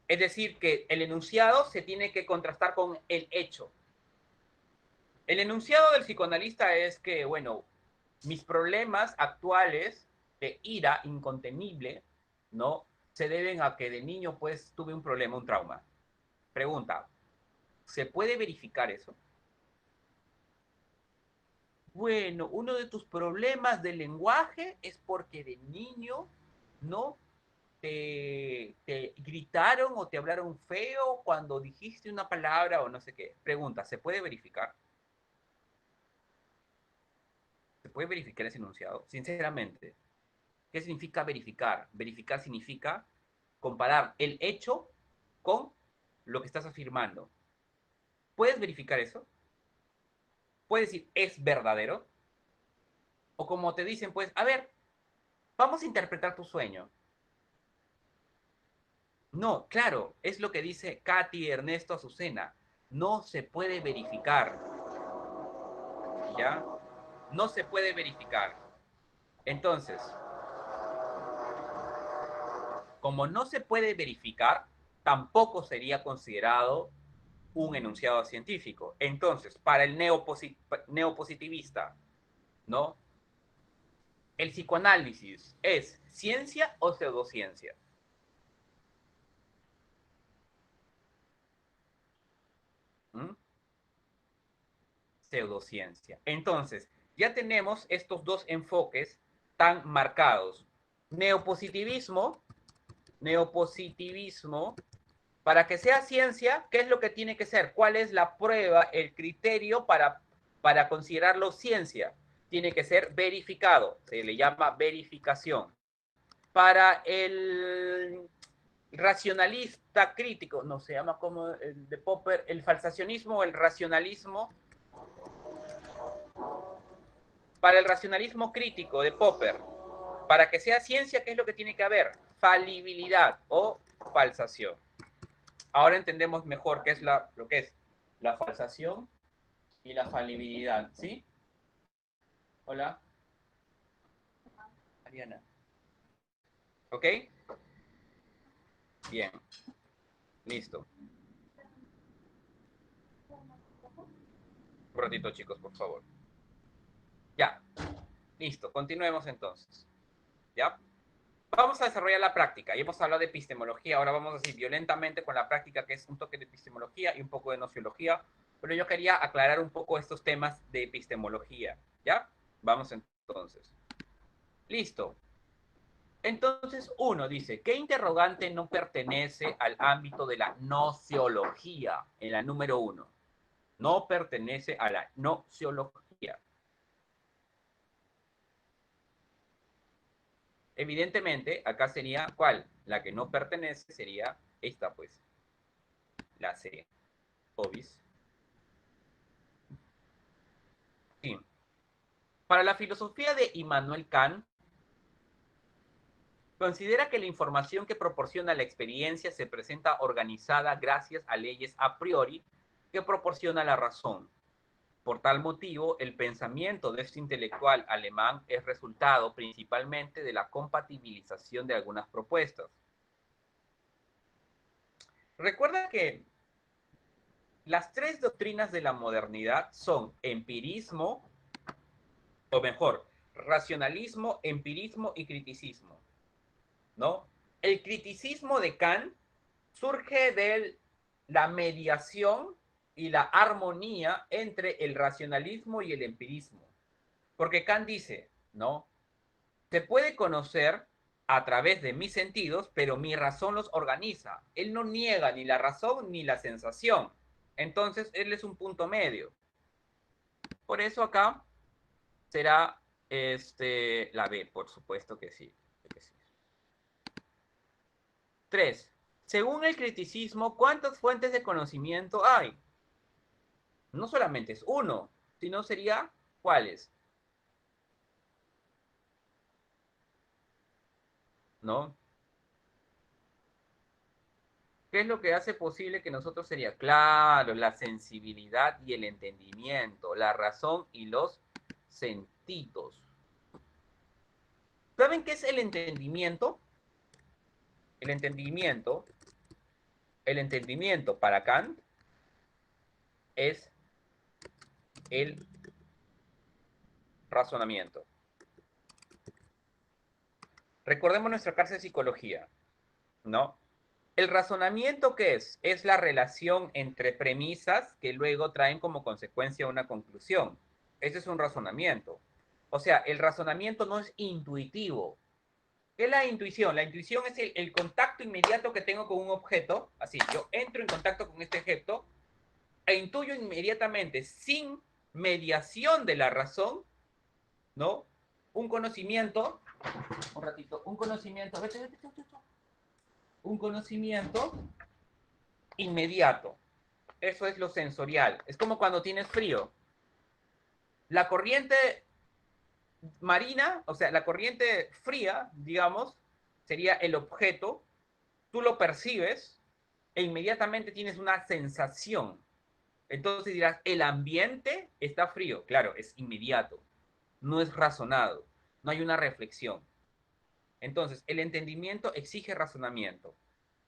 Es decir, que el enunciado se tiene que contrastar con el hecho. El enunciado del psicoanalista es que, bueno, mis problemas actuales de ira incontenible, ¿no? Se deben a que de niño, pues, tuve un problema, un trauma. Pregunta, ¿se puede verificar eso? Bueno, uno de tus problemas del lenguaje es porque de niño, ¿no? Te gritaron o te hablaron feo cuando dijiste una palabra o no sé qué. Pregunta, ¿se puede verificar? puede verificar ese enunciado? Sinceramente, ¿qué significa verificar? Verificar significa comparar el hecho con lo que estás afirmando. ¿Puedes verificar eso? ¿Puedes decir es verdadero? O como te dicen, pues, a ver, vamos a interpretar tu sueño. No, claro, es lo que dice Katy Ernesto Azucena. No se puede verificar, ¿ya? No se puede verificar. Entonces, como no se puede verificar, tampoco sería considerado un enunciado científico. Entonces, para el neopositivista, ¿no? ¿El psicoanálisis es ciencia o pseudociencia? ¿Mm? Pseudociencia. Entonces, ya tenemos estos dos enfoques tan marcados. Neopositivismo, neopositivismo, para que sea ciencia, ¿qué es lo que tiene que ser? ¿Cuál es la prueba, el criterio para considerarlo ciencia? Tiene que ser verificado, se le llama verificación. Para el racionalista crítico, no se llama como el de Popper, el falsacionismo o el racionalismo. Para el racionalismo crítico de Popper, para que sea ciencia, ¿qué es lo que tiene que haber? Falibilidad o falsación. Ahora entendemos mejor qué es lo que es la falsación y la falibilidad, ¿sí? Hola, Ariana. ¿Ok? Bien, listo. Un ratito, chicos, por favor. Ya, listo. Continuemos entonces. ¿Ya? Vamos a desarrollar la práctica. Ya hemos hablado de epistemología, ahora vamos a ir violentamente con la práctica, que es un toque de epistemología y un poco de nociología, pero yo quería aclarar un poco estos temas de epistemología, ¿ya? Vamos entonces. Listo. Entonces, uno dice, ¿qué interrogante no pertenece al ámbito de la nociología? En la número uno. No pertenece a la nociología. Evidentemente, acá sería, ¿cuál? La que no pertenece sería esta, pues, la C. Obis. Sí. Para la filosofía de Immanuel Kant, considera que la información que proporciona la experiencia se presenta organizada gracias a leyes a priori que proporciona la razón. Por tal motivo, el pensamiento de este intelectual alemán es resultado principalmente de la compatibilización de algunas propuestas. Recuerda que las tres doctrinas de la modernidad son empirismo, o mejor, racionalismo, empirismo y criticismo, ¿no? El criticismo de Kant surge de la mediación y la armonía entre el racionalismo y el empirismo. Porque Kant dice, ¿no? Se puede conocer a través de mis sentidos, pero mi razón los organiza. Él no niega ni la razón ni la sensación. Entonces, él es un punto medio. Por eso acá será la B, por supuesto que sí. Tres. Según el criticismo, ¿cuántas fuentes de conocimiento hay? No solamente es uno, sino sería ¿cuáles? ¿No? ¿Qué es lo que hace posible que nosotros sería? Claro, la sensibilidad y el entendimiento, la razón y los sentidos. ¿Saben qué es el entendimiento? El entendimiento, el entendimiento para Kant es el razonamiento. Recordemos nuestra clase de psicología, ¿no? ¿El razonamiento qué es? Es la relación entre premisas que luego traen como consecuencia una conclusión. Ese es un razonamiento. O sea, el razonamiento no es intuitivo. ¿Qué es la intuición? La intuición es el contacto inmediato que tengo con un objeto. Así, yo entro en contacto con este objeto e intuyo inmediatamente, sin mediación de la razón, ¿no? Un conocimiento, un ratito, un conocimiento, vete. Un conocimiento inmediato. Eso es lo sensorial. Es como cuando tienes frío. La corriente marina, o sea, la corriente fría, digamos, sería el objeto, tú lo percibes e inmediatamente tienes una sensación. Entonces dirás, el ambiente está frío. Claro, es inmediato, no es razonado, no hay una reflexión. Entonces, el entendimiento exige razonamiento.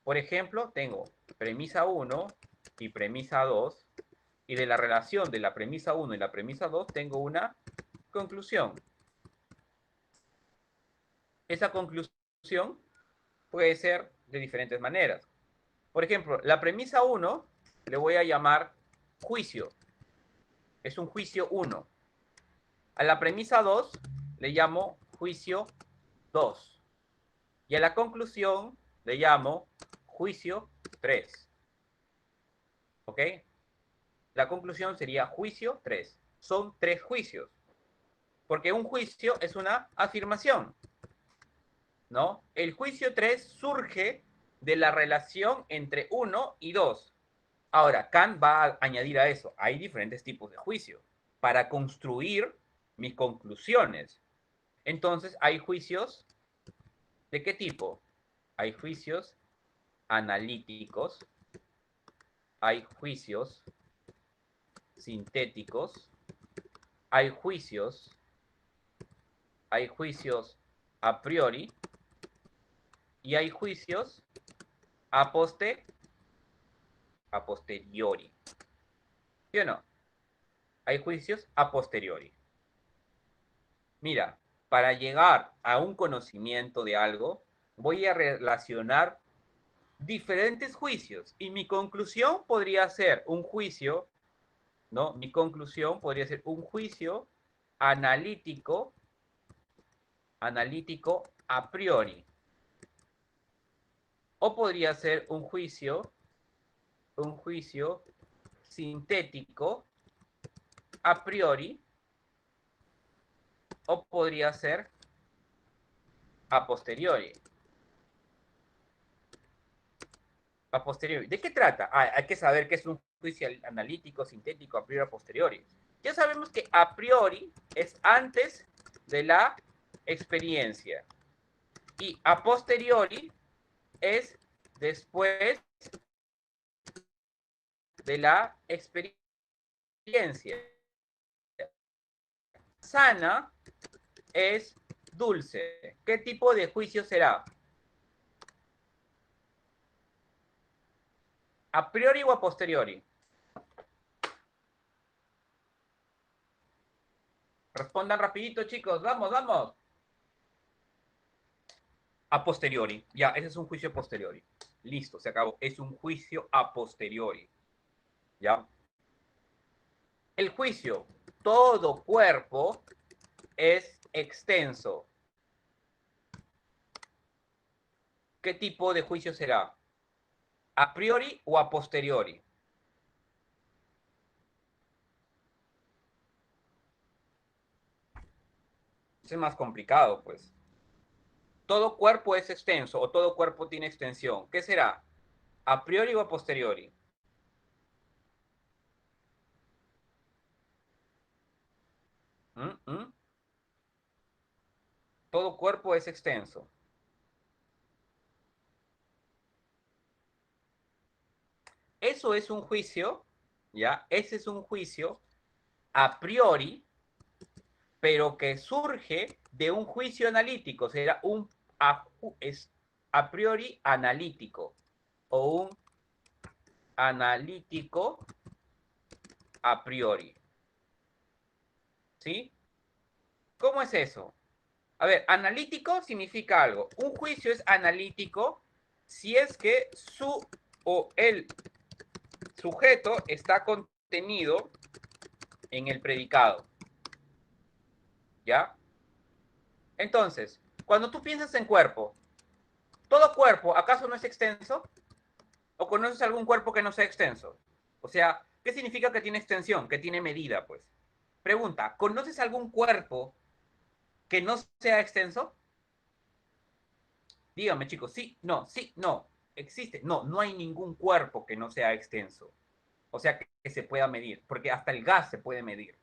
Por ejemplo, tengo premisa uno y premisa 2 y de la relación de la premisa uno y la premisa 2 tengo una conclusión. Esa conclusión puede ser de diferentes maneras. Por ejemplo, la premisa uno le voy a llamar juicio. Es un juicio 1. A la premisa 2 le llamo juicio 2. Y a la conclusión le llamo juicio 3. ¿Ok? La conclusión sería juicio 3. Son 3 juicios. Porque un juicio es una afirmación, ¿no? El juicio 3 surge de la relación entre 1 y 2. Ahora, Kant va a añadir a eso, hay diferentes tipos de juicio para construir mis conclusiones. Entonces, hay juicios ¿de qué tipo? Hay juicios analíticos, hay juicios sintéticos, hay juicios, hay juicios a priori y hay juicios a posteriori. ¿Sí o no? Hay juicios a posteriori. Mira, para llegar a un conocimiento de algo, voy a relacionar diferentes juicios y mi conclusión podría ser un juicio, ¿no? Mi conclusión podría ser un juicio analítico, analítico a priori. O podría ser un juicio sintético a priori, o podría ser a posteriori. A posteriori. ¿De qué trata? Hay que saber qué es un juicio analítico, sintético, a priori, a posteriori. Ya sabemos que a priori es antes de la experiencia y a posteriori es después de la experiencia. Sana es dulce. ¿Qué tipo de juicio será? ¿A priori o a posteriori? Respondan rapidito, chicos. Vamos, vamos. A posteriori. Ya, ese es un juicio a posteriori. Listo, se acabó. Es un juicio a posteriori. ¿Ya? El juicio, todo cuerpo es extenso. ¿Qué tipo de juicio será? ¿A priori o a posteriori? Es más complicado, pues. Todo cuerpo es extenso o todo cuerpo tiene extensión. ¿Qué será? ¿A priori o a posteriori? ¿Mm? ¿Mm? Todo cuerpo es extenso. Eso es un juicio, ¿ya? Ese es un juicio a priori, pero que surge de un juicio analítico. Será es a priori analítico o un analítico a priori. ¿Sí? ¿Cómo es eso? A ver, analítico significa algo. Un juicio es analítico si es que su o el sujeto está contenido en el predicado. ¿Ya? Entonces, cuando tú piensas en cuerpo, ¿todo cuerpo acaso no es extenso? ¿O conoces algún cuerpo que no sea extenso? O sea, ¿qué significa que tiene extensión? Que tiene medida, pues. Pregunta, ¿conoces algún cuerpo ¿Que no sea extenso? Dígame, chicos, sí, no. ¿Existe? No, no hay ningún cuerpo que no sea extenso. O sea, que se pueda medir, porque hasta el gas se puede medir.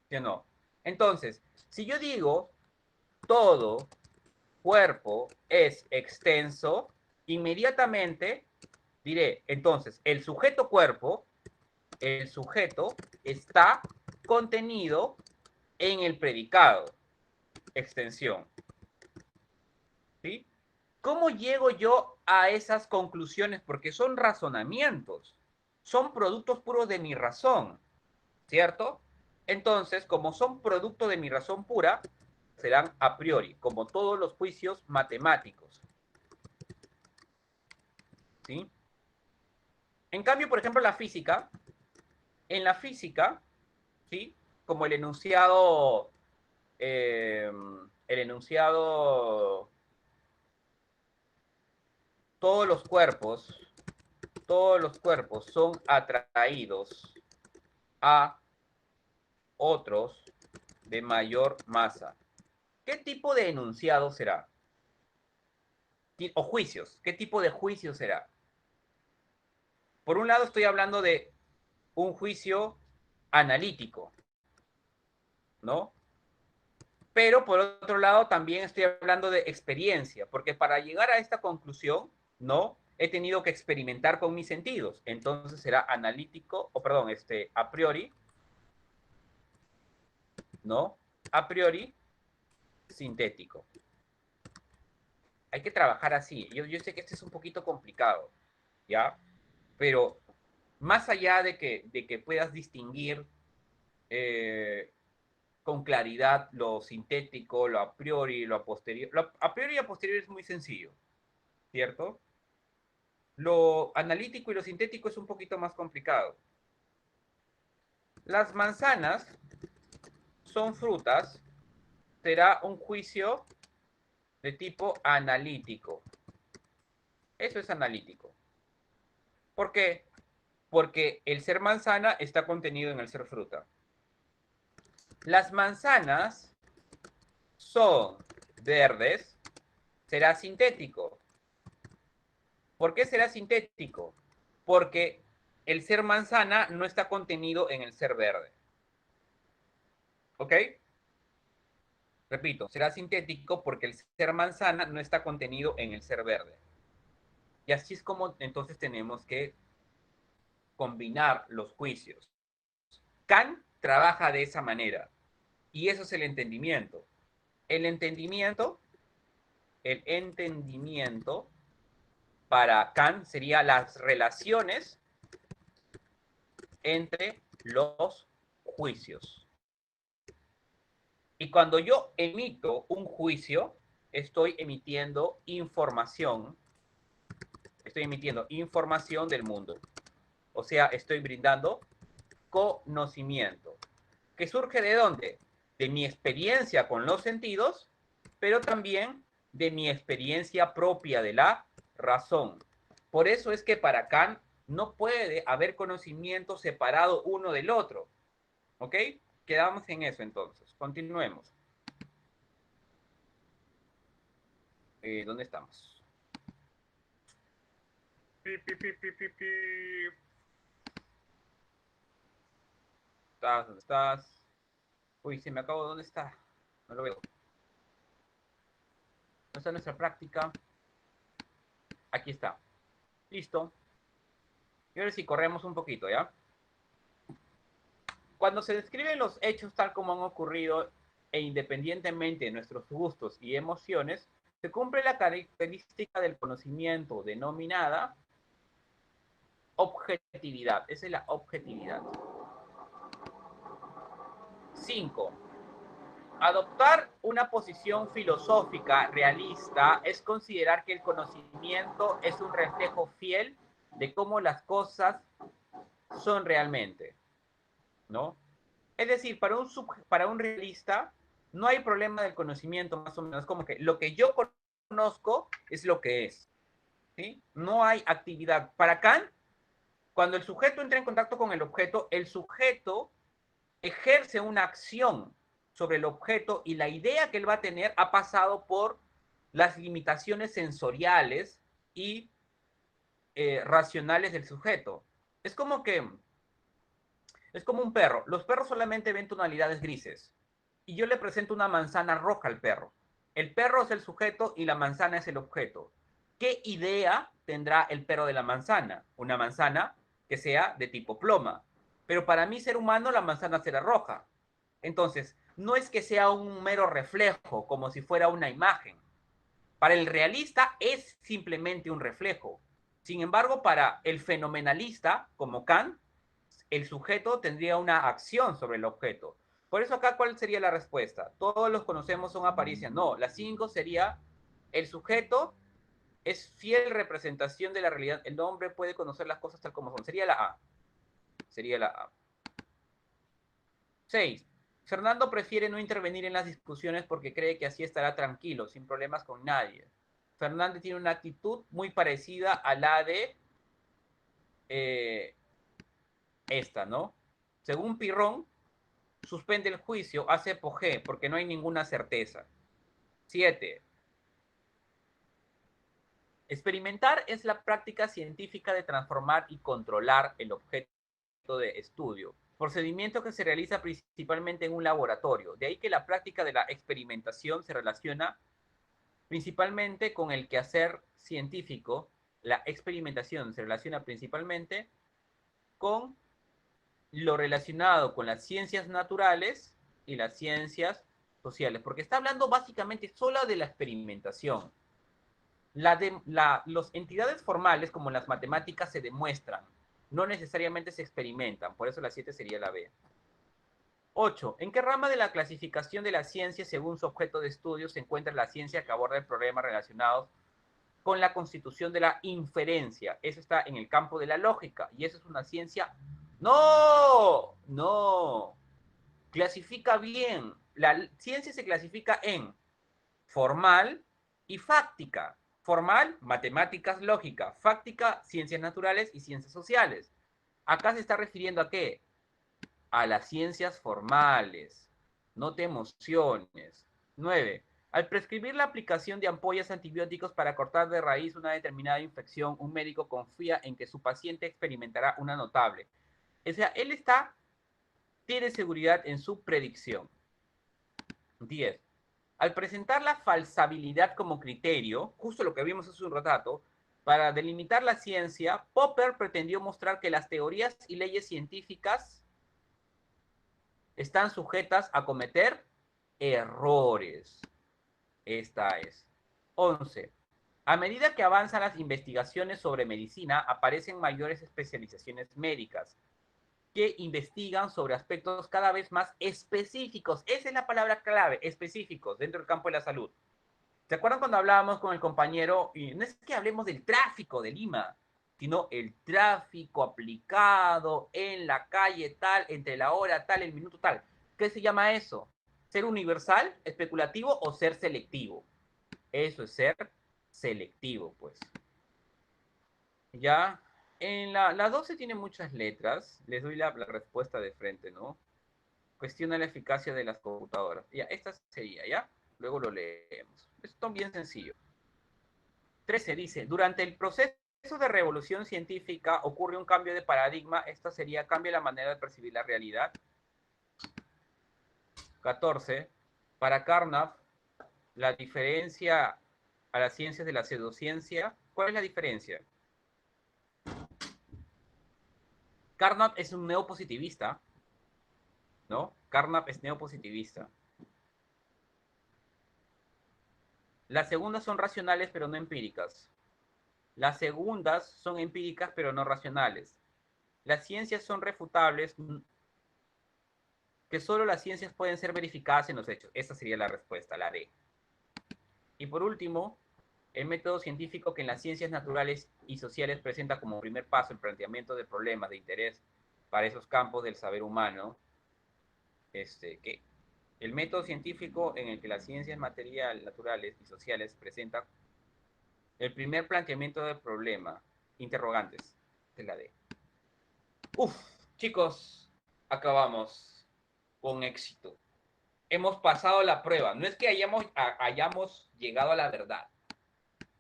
¿Sí o no? Entonces, si yo digo todo cuerpo es extenso, inmediatamente diré, entonces, el sujeto está contenido en el predicado, extensión. ¿Sí? ¿Cómo llego yo a esas conclusiones? Porque son razonamientos, son productos puros de mi razón, ¿cierto? Entonces, como son producto de mi razón pura, serán a priori, como todos los juicios matemáticos, ¿sí? En cambio, por ejemplo, en la física, ¿sí? Como el enunciado, todos los cuerpos, todos los cuerpos son atraídos a otros de mayor masa. ¿Qué tipo de enunciado será? O juicios. ¿Qué tipo de juicio será? Por un lado estoy hablando de un juicio analítico, ¿no? Pero por otro lado también estoy hablando de experiencia, porque para llegar a esta conclusión, ¿no? He tenido que experimentar con mis sentidos. Entonces será analítico, o perdón, a priori, ¿no? A priori, sintético. Hay que trabajar así. Yo sé que este es un poquito complicado, ¿ya? Pero más allá de que puedas distinguir con claridad lo sintético, lo a priori, lo a posteriori. Lo a priori y a posteriori es muy sencillo, ¿cierto? Lo analítico y lo sintético es un poquito más complicado. Las manzanas son frutas, será un juicio de tipo analítico. Eso es analítico. ¿Por qué? Porque el ser manzana está contenido en el ser fruta. Las manzanas son verdes, será sintético. ¿Por qué será sintético? Porque el ser manzana no está contenido en el ser verde. ¿Ok? Repito, será sintético porque el ser manzana no está contenido en el ser verde. Y así es como entonces tenemos que combinar los juicios. Kant trabaja de esa manera. Y eso es el entendimiento. El entendimiento, el entendimiento para Kant sería las relaciones entre los juicios. Y cuando yo emito un juicio, estoy emitiendo información del mundo. O sea, estoy brindando conocimiento. ¿Que surge de dónde? De mi experiencia con los sentidos, pero también de mi experiencia propia de la razón. Por eso es que para Kant no puede haber conocimiento separado uno del otro. ¿Ok? Quedamos en eso entonces. Continuemos. ¿Dónde estamos? ¿Estás? ¿Dónde estás? Uy, se me acabó. ¿Dónde está? No lo veo. ¿Dónde está nuestra práctica? Aquí está. Listo. Y ahora sí, corremos un poquito, ¿ya? Cuando se describen los hechos tal como han ocurrido e independientemente de nuestros gustos y emociones, se cumple la característica del conocimiento denominada objetividad. Esa es la objetividad. 5. Adoptar una posición filosófica realista es considerar que el conocimiento es un reflejo fiel de cómo las cosas son realmente, ¿no? Es decir, para un realista no hay problema del conocimiento, más o menos, como que lo que yo conozco es lo que es, ¿sí? No hay actividad. Para Kant, cuando el sujeto entra en contacto con el sujeto ejerce una acción sobre el objeto y la idea que él va a tener ha pasado por las limitaciones sensoriales y racionales del sujeto. Es como que, es como un perro. Los perros solamente ven tonalidades grises. Y yo le presento una manzana roja al perro. El perro es el sujeto y la manzana es el objeto. ¿Qué idea tendrá el perro de la manzana? Una manzana que sea de tipo ploma. Pero para mí, ser humano, la manzana será roja. Entonces, no es que sea un mero reflejo, como si fuera una imagen. Para el realista es simplemente un reflejo. Sin embargo, para el fenomenalista, como Kant, el sujeto tendría una acción sobre el objeto. Por eso acá, ¿cuál sería la respuesta? Todos los conocemos son apariencias. No, la 5 sería el sujeto es fiel representación de la realidad. El hombre puede conocer las cosas tal como son. Sería la A. Sería la A. 6. Fernando prefiere no intervenir en las discusiones porque cree que así estará tranquilo, sin problemas con nadie. Fernando tiene una actitud muy parecida a la de esta, ¿no? Según Pirrón, suspende el juicio, hace pojé, porque no hay ninguna certeza. 7. Experimentar es la práctica científica de transformar y controlar el objeto de estudio, procedimiento que se realiza principalmente en un laboratorio. De ahí que la práctica de la experimentación se relaciona principalmente con el quehacer científico. La experimentación se relaciona principalmente con lo relacionado con las ciencias naturales y las ciencias sociales, porque está hablando básicamente solo de la experimentación. Las entidades formales, como las matemáticas, se demuestran, no necesariamente se experimentan, por eso la 7 sería la B. 8. ¿En qué rama de la clasificación de la ciencia, según su objeto de estudio, se encuentra la ciencia que aborda el problema relacionados con la constitución de la inferencia? Eso está en el campo de la lógica, y eso es una ciencia. No, no. Clasifica bien. La ciencia se clasifica en formal y fáctica. Formal, matemáticas, lógica. Fáctica, ciencias naturales y ciencias sociales. Acá se está refiriendo a qué? A las ciencias formales. No te emociones. 9. Al prescribir la aplicación de ampollas antibióticos para cortar de raíz una determinada infección, un médico confía en que su paciente experimentará una notable. O sea, tiene seguridad en su predicción. 10. Al presentar la falsabilidad como criterio, justo lo que vimos hace un rato, para delimitar la ciencia, Popper pretendió mostrar que las teorías y leyes científicas están sujetas a cometer errores. Esta es. 11. A medida que avanzan las investigaciones sobre medicina, aparecen mayores especializaciones médicas que investigan sobre aspectos cada vez más específicos. Esa es la palabra clave, específicos, dentro del campo de la salud. ¿Se acuerdan cuando hablábamos con el compañero? Y no es que hablemos del tráfico de Lima, sino el tráfico aplicado en la calle tal, entre la hora tal, el minuto tal. ¿Qué se llama eso? ¿Ser universal, especulativo o ser selectivo? Eso es ser selectivo, pues. Ya, la 12 tiene muchas letras. Les doy la respuesta de frente, ¿no? Cuestiona la eficacia de las computadoras. Ya, esta sería, ¿ya? Luego lo leemos. Esto es bien sencillo. 13 dice, durante el proceso de revolución científica ocurre un cambio de paradigma. Esta sería, cambia la manera de percibir la realidad. 14. Para Carnap, la diferencia a las ciencias de la pseudociencia. ¿Cuál es la diferencia? Carnap es un neopositivista, ¿no? Carnap es neopositivista. Las segundas son racionales, pero no empíricas. Las segundas son empíricas, pero no racionales. Las ciencias son refutables, que solo las ciencias pueden ser verificadas en los hechos. Esa sería la respuesta, la D. Y por último, el método científico que en las ciencias naturales y sociales presenta como primer paso el planteamiento de problemas de interés para esos campos del saber humano, que el método científico en el que las ciencias materiales, naturales y sociales presenta el primer planteamiento del problema, interrogantes, es la D. Uf, chicos, acabamos con éxito. hemos pasado la prueba. No es que hayamos llegado a la verdad.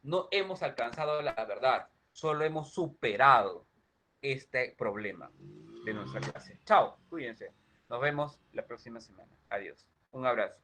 No hemos alcanzado la verdad. Solo hemos superado este problema de nuestra clase. Chao, cuídense. Nos vemos la próxima semana. Adiós. Un abrazo.